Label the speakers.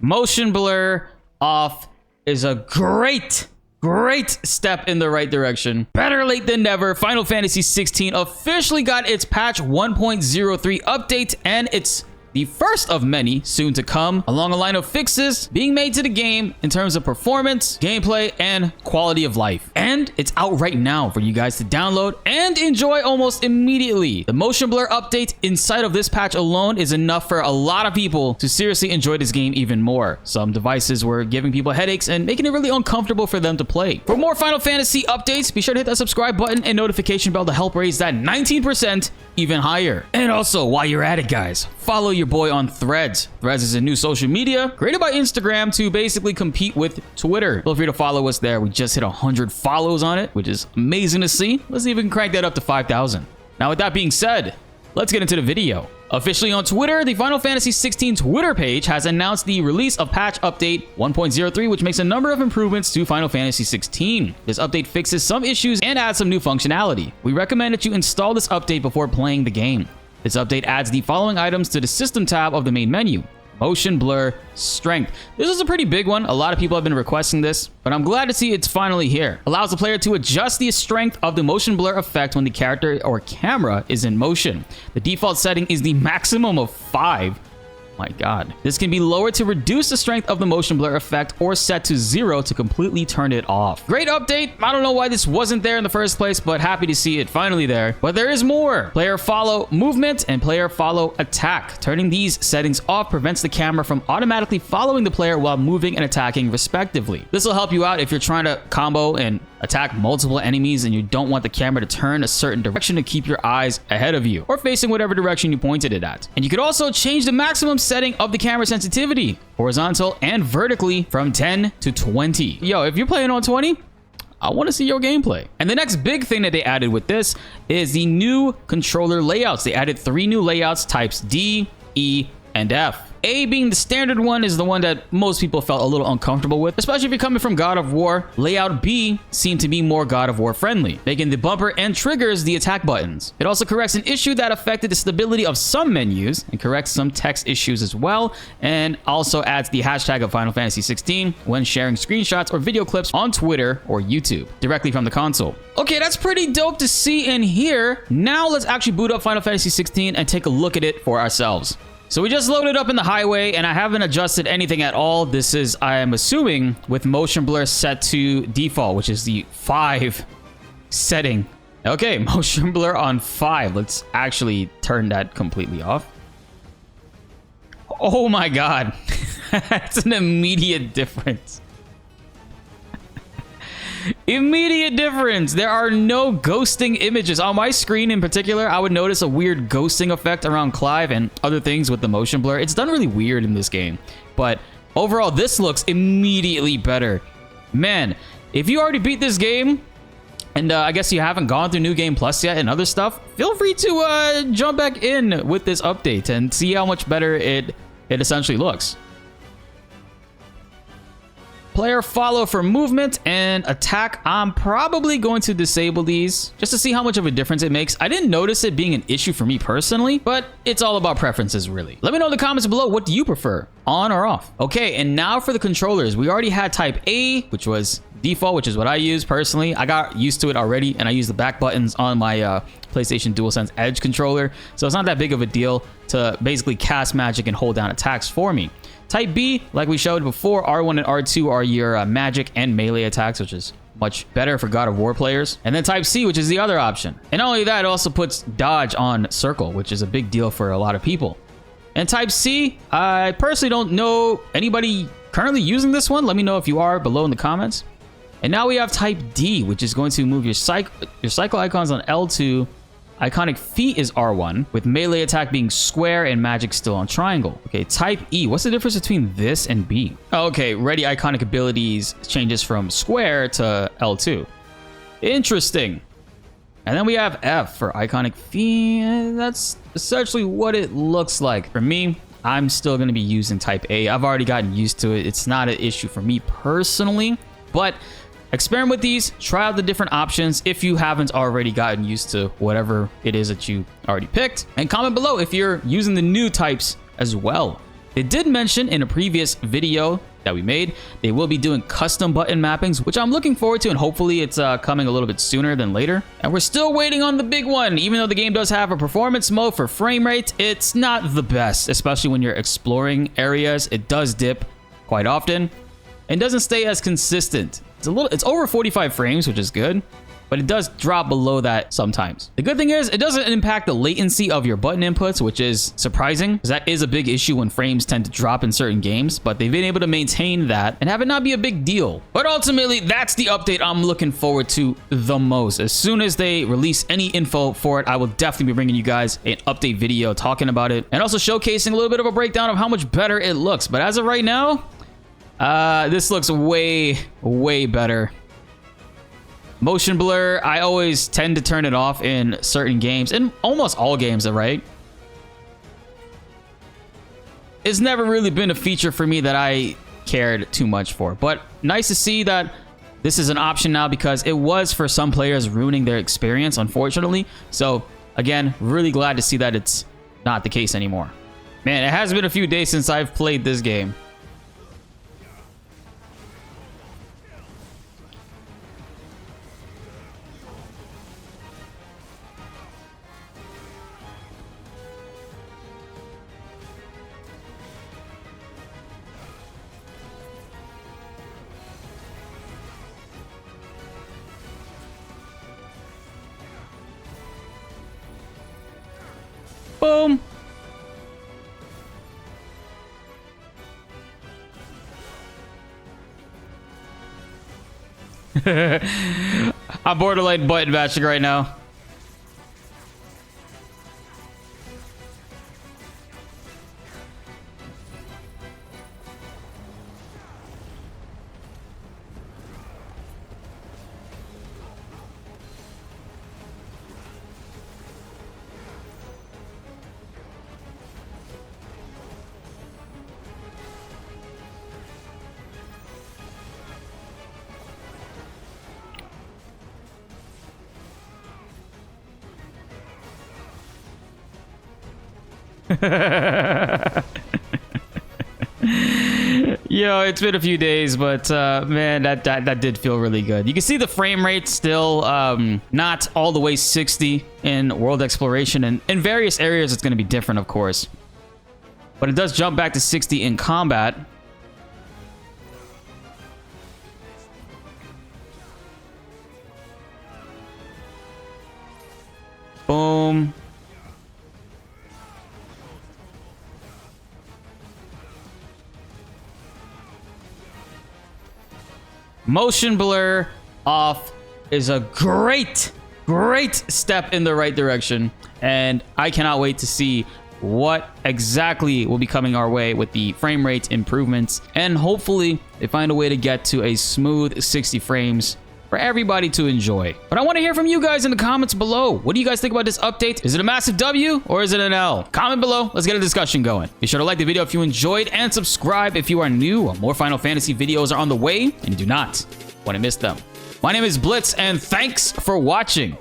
Speaker 1: motion blur off is a great step in the right direction. Better late than never. Final Fantasy 16 officially got its patch 1.03 update, and it's the first of many soon to come, along a line of fixes being made to the game in terms of performance, gameplay, and quality of life. And it's out right now for you guys to download and enjoy almost immediately. The motion blur update inside of this patch alone is enough for a lot of people to seriously enjoy this game even more. Some devices were giving people headaches and making it really uncomfortable for them to play. For more Final Fantasy updates, be sure to hit that subscribe button and notification bell to help raise that 19% even higher. And also, while you're at it, guys, follow your boy on Threads. Threads is a new social media created by Instagram to basically compete with Twitter. Feel free to follow us there. We just hit 100 follows on it, which is amazing to see. Let's see if we can crank that up to 5,000. Now, with that being said, let's get into the video. Officially on Twitter, the Final Fantasy 16 Twitter page has announced the release of patch update 1.03, which makes a number of improvements to Final Fantasy 16. This update fixes some issues and adds some new functionality. We recommend that you install this update before playing the game. This update adds the following items to the System tab of the main menu: motion blur, strength. This is a pretty big one. A lot of people have been requesting this, but I'm glad to see it's finally here. Allows the player to adjust the strength of the motion blur effect when the character or camera is in motion. The default setting is the maximum of 5. My God. This can be lowered to reduce the strength of the motion blur effect or set to 0 to completely turn it off. Great update. I don't know why this wasn't there in the first place, but happy to see it finally there. But there is more. Player follow movement and player follow attack. Turning these settings off prevents the camera from automatically following the player while moving and attacking respectively. This will help you out if you're trying to combo and attack multiple enemies and you don't want the camera to turn a certain direction to keep your eyes ahead of you or facing whatever direction you pointed it at. And you could also change the maximum setting of the camera sensitivity, horizontal and vertically, from 10 to 20. Yo, if you're playing on 20, I want to see your gameplay. And the next big thing that they added with this is the new controller layouts. They added 3 new layouts, types D, E, and F. A being the standard one is the one that most people felt a little uncomfortable with, especially if you're coming from God of War. Layout B seemed to be more God of War friendly, making the bumper and triggers the attack buttons. It also corrects an issue that affected the stability of some menus and corrects some text issues as well, and also adds the hashtag of Final Fantasy 16 when sharing screenshots or video clips on Twitter or YouTube directly from the console. Okay, that's pretty dope to see and hear. Now let's actually boot up Final Fantasy 16 and take a look at it for ourselves. So we just loaded up in the highway and I haven't adjusted anything at all. This is, I am assuming, with motion blur set to default, which is the 5 setting. Okay, motion blur on 5. Let's actually turn that completely off. Oh my God. That's an immediate difference. Immediate difference. There are no ghosting images. On my screen in particular, I would notice a weird ghosting effect around Clive and other things with the motion blur. It's done really weird in this game, but overall this looks immediately better. Man, if you already beat this game and I guess you haven't gone through New Game Plus yet and other stuff, feel free to jump back in with this update and see how much better it essentially looks. Player follow for movement and attack. I'm probably going to disable these just to see how much of a difference it makes. I didn't notice it being an issue for me personally, but it's all about preferences really. Let me know in the comments below, what do you prefer, on or off? Okay, and now for the controllers. We already had type A, which was default, which is what I use personally. I got used to it already, and I use the back buttons on my PlayStation DualSense Edge controller, so it's not that big of a deal to basically cast magic and hold down attacks for me. Type B, like we showed before, R1 and R2 are your magic and melee attacks, which is much better for God of War players. And then Type C, which is the other option. And not only that, it also puts dodge on circle, which is a big deal for a lot of people. And Type C, I personally don't know anybody currently using this one. Let me know if you are below in the comments. And now we have Type D, which is going to move your cycle icons on L2. Iconic feat is R1, with melee attack being square and magic still on triangle. Okay, Type E. What's the difference between this and B? Okay, ready iconic abilities changes from square to L2. Interesting. And then we have F for iconic feat. That's essentially what it looks like. For me, I'm still going to be using Type A. I've already gotten used to it. It's not an issue for me personally, but experiment with these, try out the different options if you haven't already gotten used to whatever it is that you already picked, and comment below if you're using the new types as well. They did mention in a previous video that we made, they will be doing custom button mappings, which I'm looking forward to, and hopefully it's coming a little bit sooner than later. And we're still waiting on the big one. Even though the game does have a performance mode for frame rate, it's not the best, especially when you're exploring areas. It does dip quite often and doesn't stay as consistent. It's over 45 frames, which is good, but it does drop below that sometimes. The good thing is it doesn't impact the latency of your button inputs, which is surprising because that is a big issue when frames tend to drop in certain games, but they've been able to maintain that and have it not be a big deal. But ultimately, that's the update I'm looking forward to the most. As soon as they release any info for it, I will definitely be bringing you guys an update video talking about it and also showcasing a little bit of a breakdown of how much better it looks. But as of right now, this looks way, way better. Motion blur, I always tend to turn it off in certain games, in almost all games, right? It's never really been a feature for me that I cared too much for, but nice to see that this is an option now because it was for some players ruining their experience, unfortunately. So again, really glad to see that it's not the case anymore. Man, it has been a few days since I've played this game. Boom. I'm borderline button mashing right now. Yo, it's been a few days, but man, that did feel really good. You can see the frame rate still not all the way 60 in world exploration, and in various areas it's going to be different, of course, but it does jump back to 60 in combat. Boom. Motion blur off is a great step in the right direction, and I cannot wait to see what exactly will be coming our way with the frame rate improvements, and hopefully they find a way to get to a smooth 60 frames for everybody to enjoy. But I want to hear from you guys in the comments below. What do you guys think about this update? Is it a massive W or is it an L? Comment below. Let's get a discussion going. Be sure to like the video if you enjoyed and subscribe if you are new. More Final Fantasy videos are on the way and you do not want to miss them. My name is BltzZ and thanks for watching.